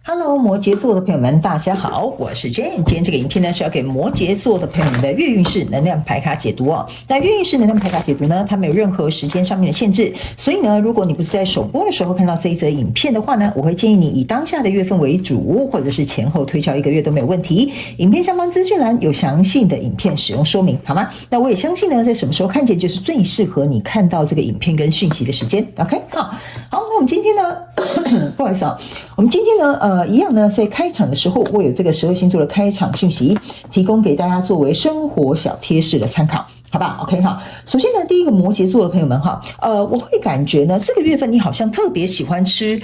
Hello，摩羯座的朋友们，大家好，我是 Jane。今天这个影片呢是要给摩羯座的朋友们的月运势能量牌卡解读哦。那月运势能量牌卡解读呢，它没有任何时间上面的限制，所以呢，如果你不是在首播的时候看到这一则影片的话呢，我会建议你以当下的月份为主，或者是前后推敲1个月都没有问题。影片下方资讯栏有详细的影片使用说明，好吗？那我也相信呢，在什么时候看见就是最适合你看到这个影片跟讯息的时间。OK， 好，那我们今天呢，不好意思啊，我们今天呢，一样呢，在开场的时候，我有这个12星座的开场讯息，提供给大家作为生活小贴士的参考。好吧 ，OK 哈。首先呢，第一个摩羯座的朋友们哈，我会感觉呢，这个月份你好像特别喜欢吃，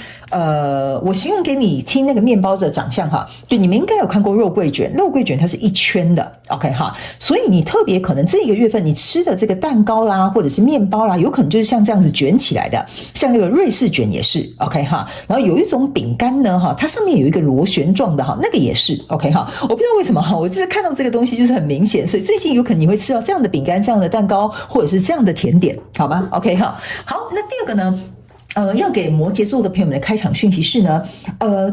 我形容给你听那个面包的长相哈，对，你们应该有看过肉桂卷，肉桂卷它是一圈的 ，OK 哈，所以你特别可能这个月份你吃的这个蛋糕啦，或者是面包啦，有可能就是像这样子卷起来的，像那个瑞士卷也是 ，OK 哈。然后有一种饼干呢哈，它上面有一个螺旋状的哈，那个也是 OK 哈。我不知道为什么哈，我就是看到这个东西就是很明显，所以最近有可能你会吃到这样的饼干。这样的蛋糕或者是这样的甜点，好吗 ？OK 好，那第二个呢？要给摩羯座的朋友们的开场讯息是呢，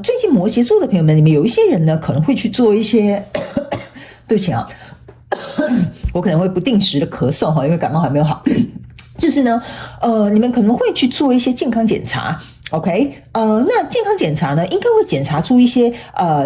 最近摩羯座的朋友们，你们有一些人呢可能会去做一些，对不起啊，我可能会不定时的咳嗽哈，因为感冒还没有好，就是呢，你们可能会去做一些健康检查。OK， 那健康检查呢，应该会检查出一些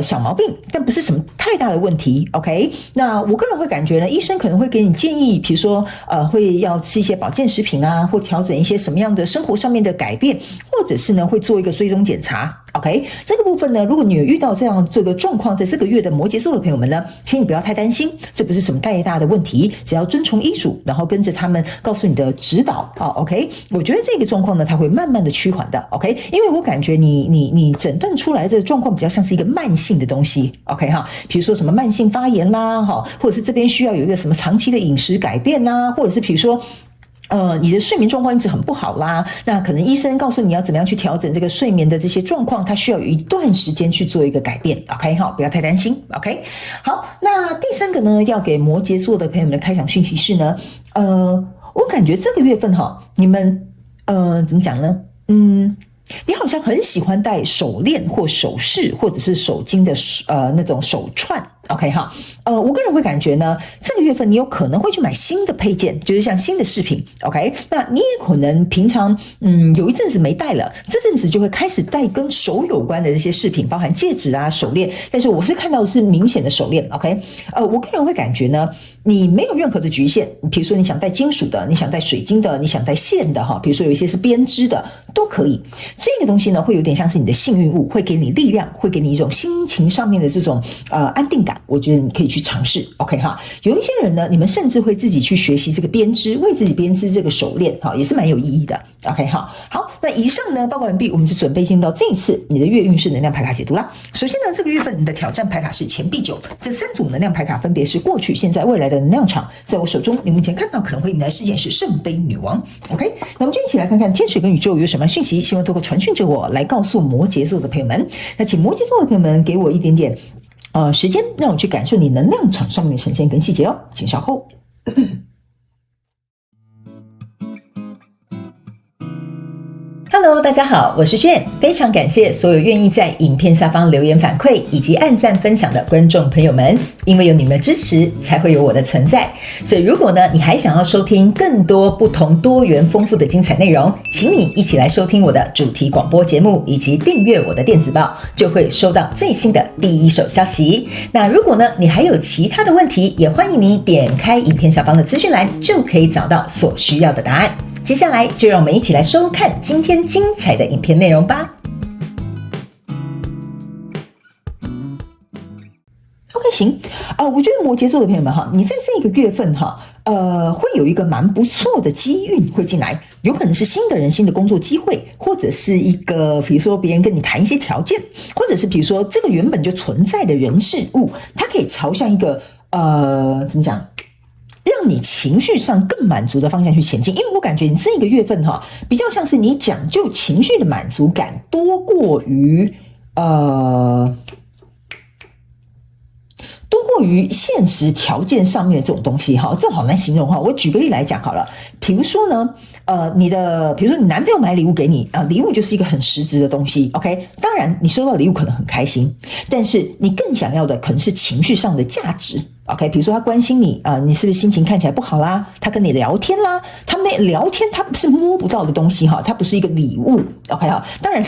小毛病，但不是什么太大的问题。OK， 那我个人会感觉呢，医生可能会给你建议，比如说会要吃一些保健食品啊，或调整一些什么样的生活上面的改变，或者是呢会做一个追踪检查。OK， 这个部分呢，如果你有遇到这个状况，在这个月的摩羯座的朋友们呢，请你不要太担心，这不是什么太大的问题，只要遵从医嘱，然后跟着他们告诉你的指导OK， 我觉得这个状况呢，它会慢慢的趋缓的 OK， 因为我感觉你诊断出来这个状况比较像是一个慢性的东西 OK 哈，比如说什么慢性发炎啦或者是这边需要有一个什么长期的饮食改变啦，或者是比如说你的睡眠状况一直很不好啦，那可能医生告诉你要怎么样去调整这个睡眠的这些状况，它需要有一段时间去做一个改变 OK 好，不要太担心 OK 好，那第三个呢，要给摩羯座的朋友们的开场讯息是呢，我感觉这个月份你们怎么讲呢，你好像很喜欢戴手链或首饰或者是手巾的那种手串 OK 哈，我个人会感觉呢，这个月份你有可能会去买新的配件，就是像新的饰品 OK， 那你也可能平常有一阵子没戴了，这阵子就会开始戴跟手有关的这些饰品，包含戒指啊手链，但是我是看到的是明显的手链 OK， 我个人会感觉呢，你没有任何的局限，比如说你想戴金属的，你想戴水晶的，你想戴线的比如说有一些是编织的都可以，这个东西呢会有点像是你的幸运物，会给你力量，会给你一种心情上面的这种安定感，我觉得你可以去尝试 OK 哈。有一些人呢，你们甚至会自己去学习这个编织，为自己编织这个手链也是蛮有意义的 OK 哈。好，那以上呢报告完毕，我们就准备进入到这一次你的月运势能量牌卡解读啦。首先呢，这个月份你的挑战牌卡是钱币9，这3组能量牌卡分别是过去、现在、未来的能量场，在我手中你目前看到可能会迎来事件是圣杯女王 OK， 那我们就一起来看看天使跟宇宙有什么讯息，希望透过传讯者我来告诉摩羯座的朋友们。那请摩羯座的朋友们给我一点点时间，让我去感受你能量场上面的呈现跟细节哦，请稍后。Hello， 大家好，我是炫，非常感谢所有愿意在影片下方留言反馈以及按赞分享的观众朋友们，因为有你们的支持，才会有我的存在。所以如果呢，你还想要收听更多不同多元丰富的精彩内容，请你一起来收听我的主题广播节目，以及订阅我的电子报，就会收到最新的第一手消息。那如果呢，你还有其他的问题，也欢迎你点开影片下方的资讯栏，就可以找到所需要的答案。接下来就让我们一起来收看今天精彩的影片内容吧。OK， 行，我觉得摩羯座的朋友们你在这个月份会有一个蛮不错的机运会进来，有可能是新的人、新的工作机会，或者是一个比如说别人跟你谈一些条件，或者是比如说这个原本就存在的人事物，它可以朝向一个怎么讲？让你情绪上更满足的方向去前进，因为我感觉你这个月份比较像是你讲究情绪的满足感多过于现实条件上面的这种东西这好难形容我举个例来讲好了，比如说呢你的比如说你男朋友买礼物给你礼物就是一个很实质的东西 ，OK？ 当然你收到礼物可能很开心，但是你更想要的可能是情绪上的价值。OK， 比如说他关心你你是不是心情看起来不好啦？他跟你聊天啦，他们聊天，他是摸不到的东西哈，它不是一个礼物。OK 哈，当然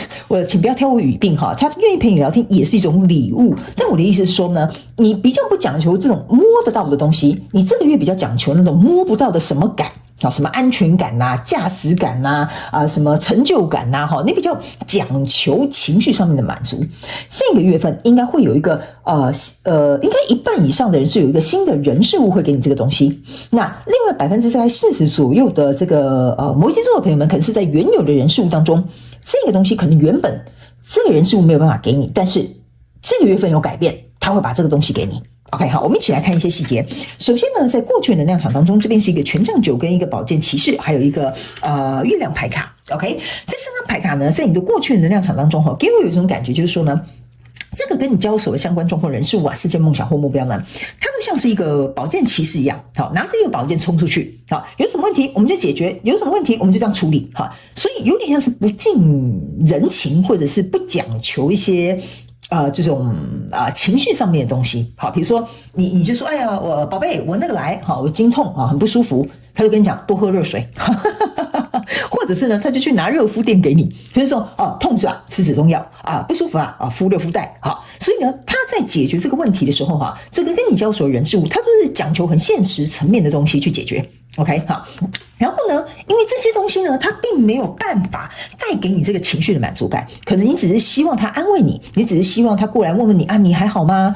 请不要挑我语病哈，他愿意陪你聊天也是一种礼物。但我的意思是说呢，你比较不讲求这种摸得到的东西，你这个月比较讲求那种摸不到的什么感。什么安全感呐、价值感呐、什么成就感呐、你比较讲求情绪上面的满足。这个月份应该会有一个应该一半以上的人是有一个新的人事物会给你这个东西。那另外40%左右的这个摩羯座的朋友们，可能是在原有的人事物当中，这个东西可能原本这个人事物没有办法给你，但是这个月份有改变，他会把这个东西给你。OK， 好，我们一起来看一些细节。首先呢，在过去的能量场当中，这边是一个权杖9跟一个宝剑骑士，还有一个月亮牌卡。OK， 这3张牌卡呢，在你的过去的能量场当中给我有一种感觉，就是说呢，这个跟你交手的相关状况人事物事件梦想或目标呢，它会像是一个宝剑骑士一样，好，拿着一个宝剑冲出去，好，有什么问题我们就解决，有什么问题我们就这样处理，好，所以有点像是不近人情，或者是不讲求一些这种情绪上面的东西。好，比如说你就说，哎呀，我宝贝，我那个来，好，我经痛很不舒服，他就跟你讲多喝热水。或者是呢，他就去拿热敷垫给你，就是说痛是吧，吃止痛药不舒服敷热敷带。好，所以呢，他在解决这个问题的时候这个跟你交手的人事物，他都是讲求很现实层面的东西去解决。OK， 好，然后呢，因为这些东西呢，它并没有办法带给你这个情绪的满足感，可能你只是希望他安慰你，你只是希望他过来问问你你还好吗？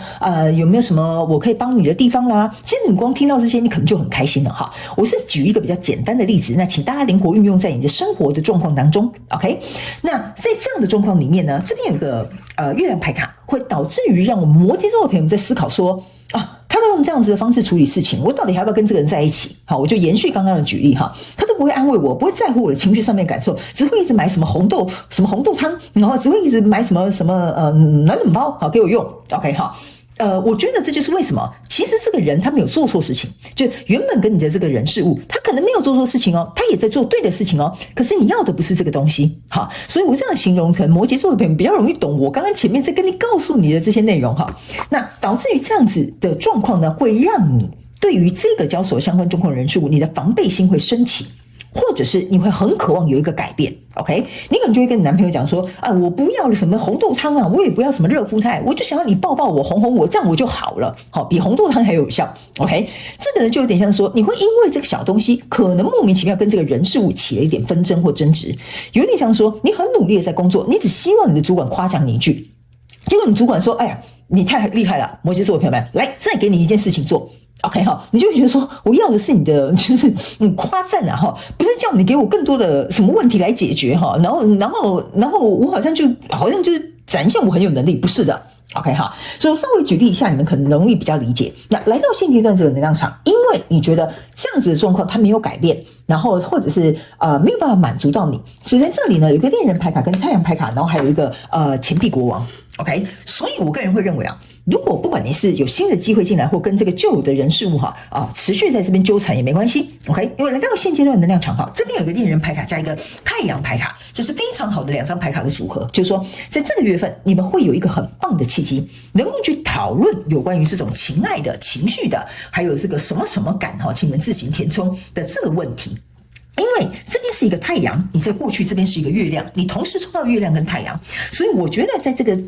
有没有什么我可以帮你的地方啦？其实你光听到这些，你可能就很开心了哈。我是举一个比较简单的例子，那请大家灵活运用在你的生活的状况当中。OK， 那在这样的状况里面呢，这边有个月亮牌卡，会导致于让我们摩羯座的朋友们在思考说他都用这样子的方式处理事情，我到底还要不要跟这个人在一起？好，我就延续刚刚的举例他都不会安慰我，不会在乎我的情绪上面感受，只会一直买什么红豆汤，然后只会一直买什么暖暖包给我用。OK， 好。我觉得这就是为什么，其实这个人他没有做错事情，就原本跟你的这个人事物，他可能没有做错事情他也在做对的事情可是你要的不是这个东西所以我这样形容，可能摩羯座的朋友比较容易懂我刚刚前面在跟你告诉你的这些内容那导致于这样子的状况呢，会让你对于这个交手相关状况的人事物，你的防备心会升起。或者是你会很渴望有一个改变 ，OK？ 你可能就会跟你男朋友讲说，我不要什么红豆汤我也不要什么热敷带，我就想要你抱抱我，哄哄我，这样我就好了，好，比红豆汤还有效 ，OK？ 这个人就有点像说，你会因为这个小东西，可能莫名其妙跟这个人事物起了一点纷争或争执，有点像说，你很努力的在工作，你只希望你的主管夸奖你一句，结果你主管说，哎呀，你太厉害了，摩羯座的朋友们，来，再给你一件事情做。OK 你就会觉得说，我要的是你的就是夸赞不是叫你给我更多的什么问题来解决然后我好像就是展现我很有能力，不是的。OK 所以我稍微举例一下，你们可能容易比较理解。那来到现阶段这个能量场，因为你觉得这样子的状况它没有改变，然后或者是没有办法满足到你，所以在这里呢，有一个恋人牌卡跟太阳牌卡，然后还有一个钱币国王。OK， 所以我个人会认为如果不管你是有新的机会进来，或跟这个旧的人事物持续在这边纠缠也没关系 ，OK， 因为来到现阶段的能量场这边有一个恋人牌卡加一个太阳牌卡，这是非常好的2张牌卡的组合，就是说在这个月份你们会有一个很棒的契机，能够去讨论有关于这种情爱的情绪的，还有这个什么什么感请你们自行填充的这个问题。因为这边是一个太阳，你在过去这边是一个月亮，你同时抽到月亮跟太阳，所以我觉得在这个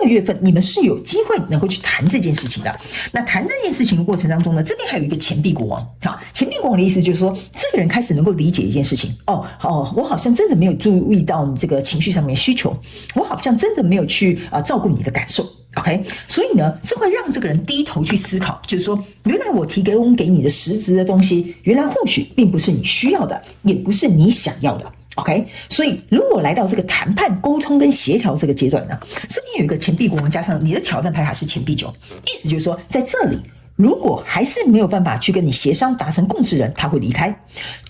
月份你们是有机会能够去谈这件事情的。那谈这件事情的过程当中呢，这边还有一个钱币国王钱币国王的意思就是说，这个人开始能够理解一件事情我好像真的没有注意到你这个情绪上面的需求，我好像真的没有去照顾你的感受。OK， 所以呢，这会让这个人低头去思考，就是说，原来我提供给你的实质的东西，原来或许并不是你需要的，也不是你想要的。OK， 所以如果来到这个谈判、沟通跟协调这个阶段呢，这边有一个钱币国王，加上你的挑战牌卡是钱币9，意思就是说，在这里。如果还是没有办法去跟你协商达成共识人，他会离开，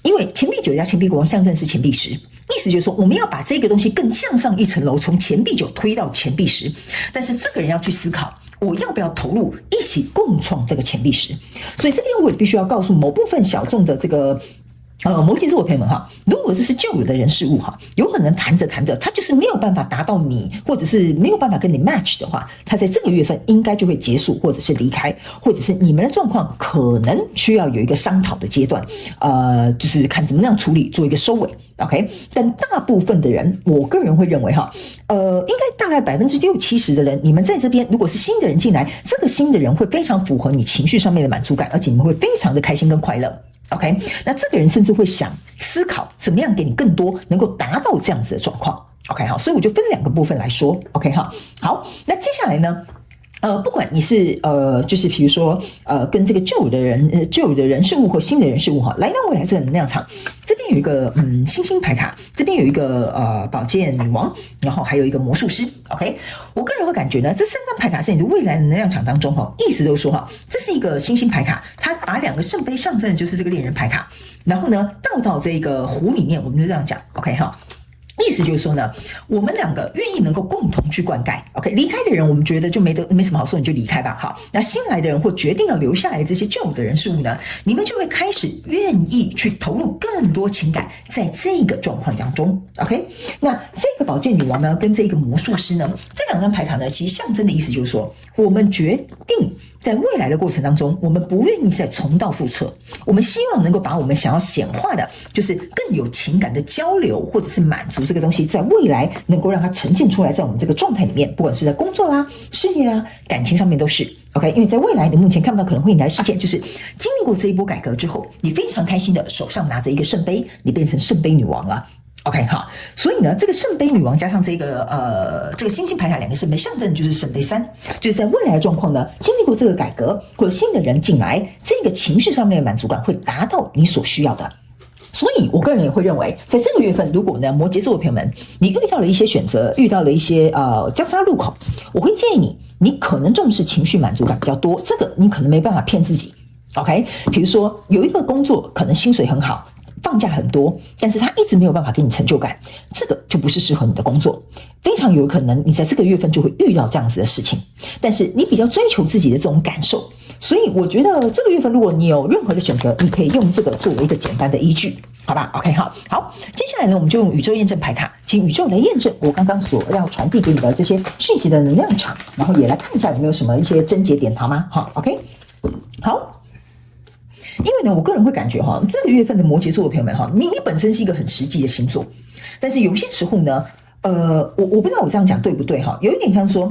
因为钱币9加钱币国王象征是钱币10，意思就是说我们要把这个东西更向上一层楼，从钱币9推到钱币10，但是这个人要去思考，我要不要投入一起共创这个钱币10？所以这边我也必须要告诉某部分小众的这个摩羯座的朋友们哈，如果这是旧有的人事物哈，有可能谈着谈着，他就是没有办法达到你，或者是没有办法跟你 match 的话，他在这个月份应该就会结束，或者是离开，或者是你们的状况可能需要有一个商讨的阶段，就是看怎么样处理，做一个收尾。OK， 但大部分的人，我个人会认为哈，应该大概60%-70%的人，你们在这边如果是新的人进来，这个新的人会非常符合你情绪上面的满足感，而且你们会非常的开心跟快乐。OK， 那这个人甚至会想思考怎么样给你更多，能够达到这样子的状况。OK， 好，所以我就分2个部分来说。OK， 好，那接下来呢？不管你是就是比如说跟这个旧有的人事物或新的人事物哈，来到未来这个能量场，这边有一个星星牌卡，这边有一个宝剑女王，然后还有一个魔术师。OK， 我个人会感觉呢，这3张牌卡在你的未来的能量场当中哈，意思都说哈，这是一个星星牌卡，它把2个圣杯象征的就是这个恋人牌卡，然后呢倒到这个壶里面，我们就这样讲。OK 哈。意思就是说呢，我们2个愿意能够共同去灌溉。OK， 离开的人我们觉得就没什么好说，你就离开吧。好，那新来的人或决定要留下来的这些旧的人事物呢，你们就会开始愿意去投入更多情感在这个状况当中。OK， 那这个宝剑女王呢，跟这个魔术师呢，这2张牌卡呢，其实象征的意思就是说，我们决定在未来的过程当中，我们不愿意再重蹈覆辙，我们希望能够把我们想要显化的，就是更有情感的交流或者是满足这个东西，在未来能够让它呈现出来，在我们这个状态里面，不管是在工作啦、事业啊、感情上面都是 OK。因为在未来你目前看不到可能会引来事件，就是经历过这一波改革之后，你非常开心的手上拿着一个圣杯，你变成圣杯女王了。OK 哈，所以呢，这个圣杯女王加上这个星星牌卡2个圣杯，象征的就是圣杯3，就是在未来的状况呢，经历过这个改革或者新的人进来，这个情绪上面的满足感会达到你所需要的。所以我个人也会认为，在这个月份，如果呢摩羯座的朋友们，你遇到了一些选择，遇到了一些交叉路口，我会建议你可能重视情绪满足感比较多，这个你可能没办法骗自己。OK， 比如说有一个工作可能薪水很好，放假很多，但是他一直没有办法给你成就感，这个就不是适合你的工作。非常有可能你在这个月份就会遇到这样子的事情，但是你比较追求自己的这种感受，所以我觉得这个月份如果你有任何的选择，你可以用这个作为一个简单的依据，好吧 ？OK， 好，接下来呢，我们就用宇宙验证牌卡，请宇宙来验证我刚刚所要传递给你的这些讯息的能量场，然后也来看一下有没有什么一些症结点，好吗？好 ，OK， 好。因为呢，我个人会感觉哈，这个月份的摩羯座的朋友们哈，你本身是一个很实际的星座，但是有些时候呢，我不知道我这样讲对不对哈，有一点像说，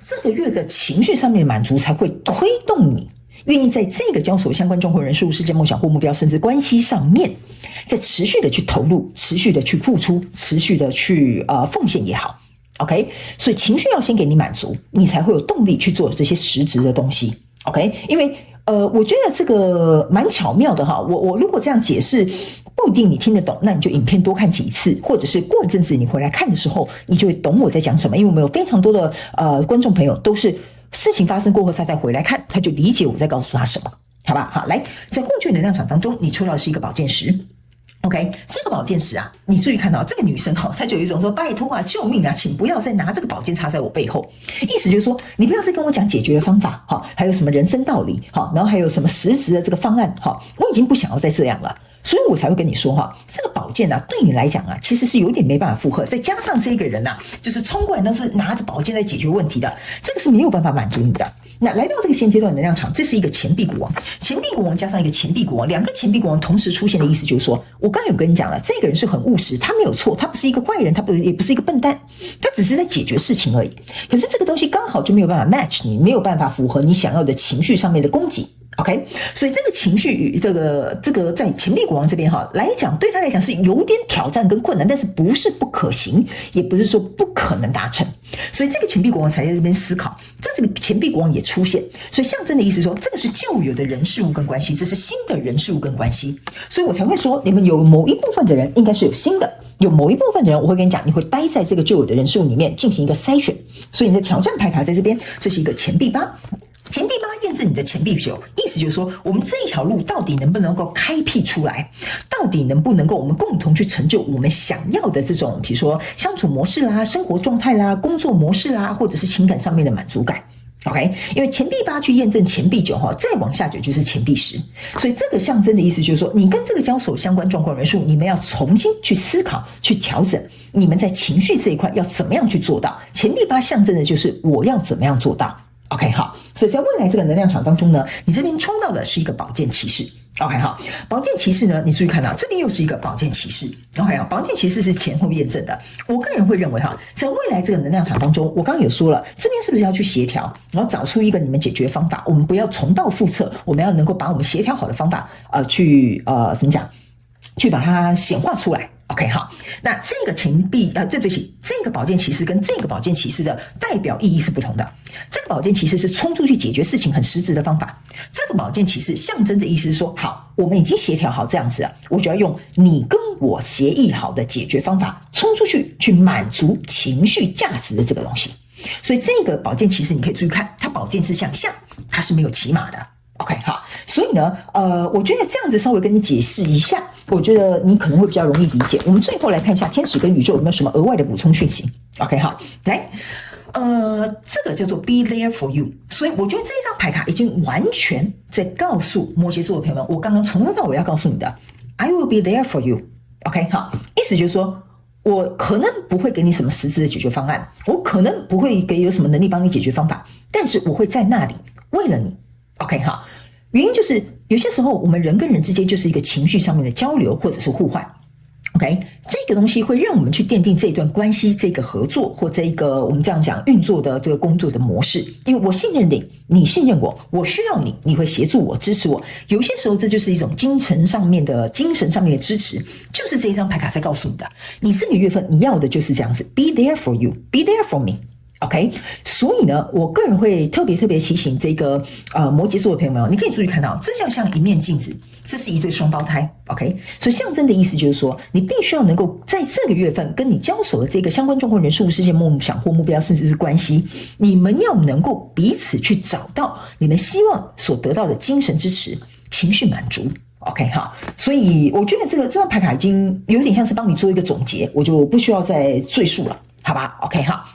这个月的情绪上面的满足才会推动你愿意在这个交手相关状况、人事物、事件、梦想或目标，甚至关系上面，在持续的去投入、持续的去付出、持续的去奉献也好 ，OK， 所以情绪要先给你满足，你才会有动力去做这些实质的东西 ，OK， 因为。我觉得这个蛮巧妙的哈。我如果这样解释，不一定你听得懂，那你就影片多看几次，或者是过一阵子你回来看的时候，你就会懂我在讲什么。因为我们有非常多的观众朋友都是事情发生过后他再回来看，他就理解我在告诉他什么，好吧？好，来，在过去能量场当中，你抽到的是一个宝剑十。OK， 这个宝剑十啊，你注意看到这个女生哈，她就有一种说拜托啊，救命啊，请不要再拿这个宝剑插在我背后，意思就是说你不要再跟我讲解决的方法哈，还有什么人生道理哈，然后还有什么实质的这个方案哈，我已经不想要再这样了，所以我才会跟你说哈，这个宝剑啊，对你来讲啊，其实是有点没办法负荷，再加上这个人啊，就是冲过来都是拿着宝剑在解决问题的，这个是没有办法满足你的。那来到这个现阶段的能量场，这是一个钱币国王，钱币国王加上一个钱币国王，2个钱币国王同时出现的意思就是说，我刚刚有跟你讲了，这个人是很务实，他没有错，他不是一个坏人，也不是一个笨蛋，他只是在解决事情而已。可是这个东西刚好就没有办法 match 你，没有办法符合你想要的情绪上面的供给。OK， 所以这个情绪与这个在钱币国王这边哈来讲，对他来讲是有点挑战跟困难，但是不是不可行，也不是说不可能达成。所以这个钱币国王才在这边思考，这个钱币国王也出现，所以象征的意思说，这个是旧有的人事物跟关系，这是新的人事物跟关系，所以我才会说，你们有某一部分的人应该是有新的，有某一部分的人，我会跟你讲，你会待在这个旧有的人事物里面进行一个筛选。所以你的挑战牌卡在这边，这是一个钱币八。钱币八验证你的钱币九，意思就是说，我们这一条路到底能不能够开辟出来，到底能不能够我们共同去成就我们想要的这种，比如说相处模式啦、生活状态啦、工作模式啦，或者是情感上面的满足感。OK， 因为钱币8去验证钱币9哈，再往下9就是钱币10，所以这个象征的意思就是说，你跟这个交手相关状况人数，你们要重新去思考、去调整，你们在情绪这一块要怎么样去做到。钱币8象征的就是我要怎么样做到。OK， 好，所以在未来这个能量场当中呢，你这边抽到的是一个宝剑骑士。OK， 好，宝剑骑士呢，你注意看到这边又是一个宝剑骑士。OK， 好，宝剑骑士是前后验证的。我个人会认为哈，在未来这个能量场当中，我刚刚有说了，这边是不是要去协调，然后找出一个你们解决方法？我们不要重蹈覆辙，我们要能够把我们协调好的方法，怎么讲，去把它显化出来。OK， 好，那这个钱币对不起，这个宝剑骑士跟这个宝剑骑士的代表意义是不同的。这个宝剑骑士是冲出去解决事情很实质的方法，这个宝剑骑士象征的意思是说，好，我们已经协调好这样子了，我就要用你跟我协议好的解决方法冲出去，去满足情绪价值的这个东西。所以这个宝剑骑士你可以注意看，它宝剑是向下，它是没有骑马的。OK， 好，所以呢，我觉得这样子稍微跟你解释一下，我觉得你可能会比较容易理解。我们最后来看一下天使跟宇宙有没有什么额外的补充讯息。OK， 好，来，这个叫做 Be there for you， 所以我觉得这一张牌卡已经完全在告诉摩羯座的朋友们，我刚刚从头到尾要告诉你的 ，I will be there for you。OK， 好，意思就是说，我可能不会给你什么实质的解决方案，我可能不会给有什么能力帮你解决方法，但是我会在那里为了你。OK， 好，原因就是有些时候我们人跟人之间就是一个情绪上面的交流或者是互换。OK， 这个东西会让我们去奠定这一段关系、这个合作或这一个我们这样讲运作的这个工作的模式。因为我信任你，你信任我，我需要你，你会协助我、支持我。有些时候这就是一种精神上面的支持，就是这一张牌卡在告诉你的。你这个月份你要的就是这样子 ，Be there for you, be there for me。OK， 所以呢，我个人会特别提醒这个摩羯座的朋友们，你可以注意看到，这像一面镜子，这是一对双胞胎。OK， 所以象征的意思就是说，你必须要能够在这个月份跟你交手的这个相关状况、人事物、事件、梦想或目标，甚至是关系，你们要能够彼此去找到你们希望所得到的精神支持、情绪满足。OK， 好，所以我觉得这张牌卡已经有点像是帮你做一个总结，我就不需要再赘述了。好吧 ，OK， 好，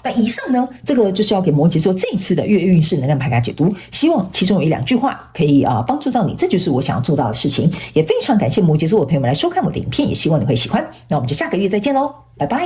那以上呢，这个就是要给摩羯座这一次的月运势能量牌卡解读，希望其中有1-2句话可以帮助到你，这就是我想要做到的事情。也非常感谢摩羯座的朋友们来收看我的影片，也希望你会喜欢。那我们就下个月再见喽，拜拜。